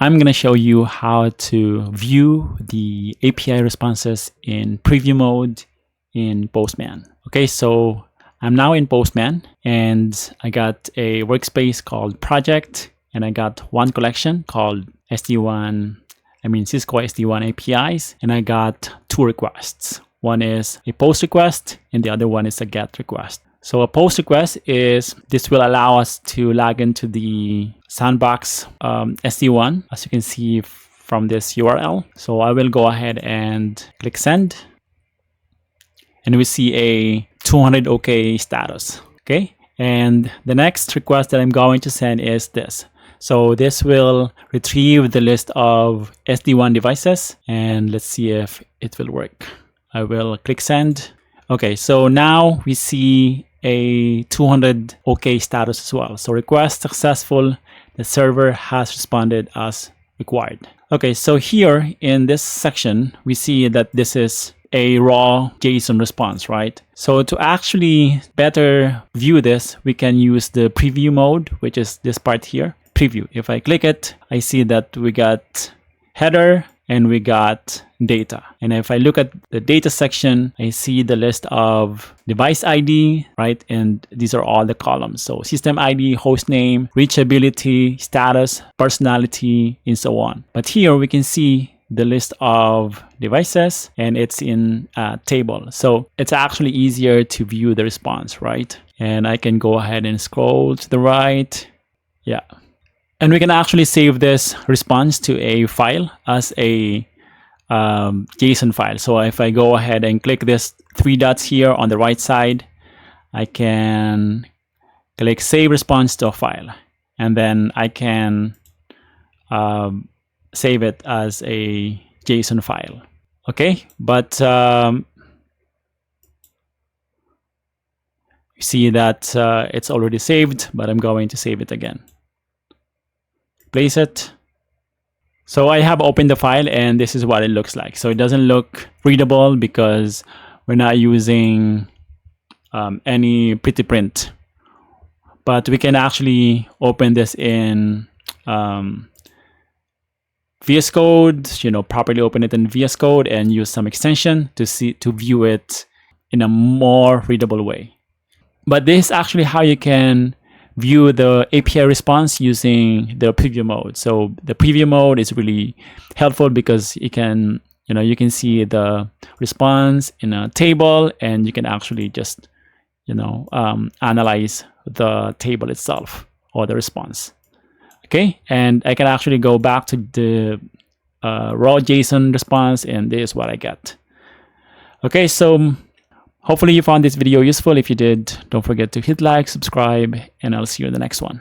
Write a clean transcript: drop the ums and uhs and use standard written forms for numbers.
I'm going to show you how to view the API responses in preview mode in Postman. Okay, so I'm now in Postman and I got a workspace called project, and I got one collection called Cisco SD-WAN APIs, and I got two requests. One is a post request and the other one is a get request. So a post request is, this will allow us to log into the sandbox SD-WAN, as you can see from this URL. So I will go ahead and click send, and we see a 200 OK status. Okay, and the next request that I'm going to send is this. So this will retrieve the list of SD-WAN devices, and let's see if it will work. I will click send. Okay, so now we see a 200 OK status as well. So request successful. The server has responded as required. Okay, so here in this section, we see that this is a raw JSON response, right? So to actually better view this, we can use the preview mode, which is this part here, preview. If I click it, I see that we got header and we got data. And if I look at the data section, I see the list of device ID, right? And these are all the columns. So system ID, host name, reachability, status, personality, and so on. But here we can see the list of devices and it's in a table. So it's actually easier to view the response, right? And I can go ahead and scroll to the right. Yeah. And we can actually save this response to a file as a JSON file. So if I go ahead and click this three dots here on the right side, I can click save response to a file, and then I can save it as a JSON file. Okay, but you see that it's already saved, but I'm going to save it again. Place it. So I have opened the file and this is what it looks like. So it doesn't look readable because we're not using any pretty print, but we can actually open this in VS Code, properly open it in VS Code and use some extension to view it in a more readable way. But this is actually how you can view the API response using the preview mode. So the preview mode is really helpful because you can see the response in a table, and you can actually just analyze the table itself or the response. Okay, and I can actually go back to the raw JSON response, and this is what I get. Okay, so hopefully you found this video useful. If you did, don't forget to hit like, subscribe, and I'll see you in the next one.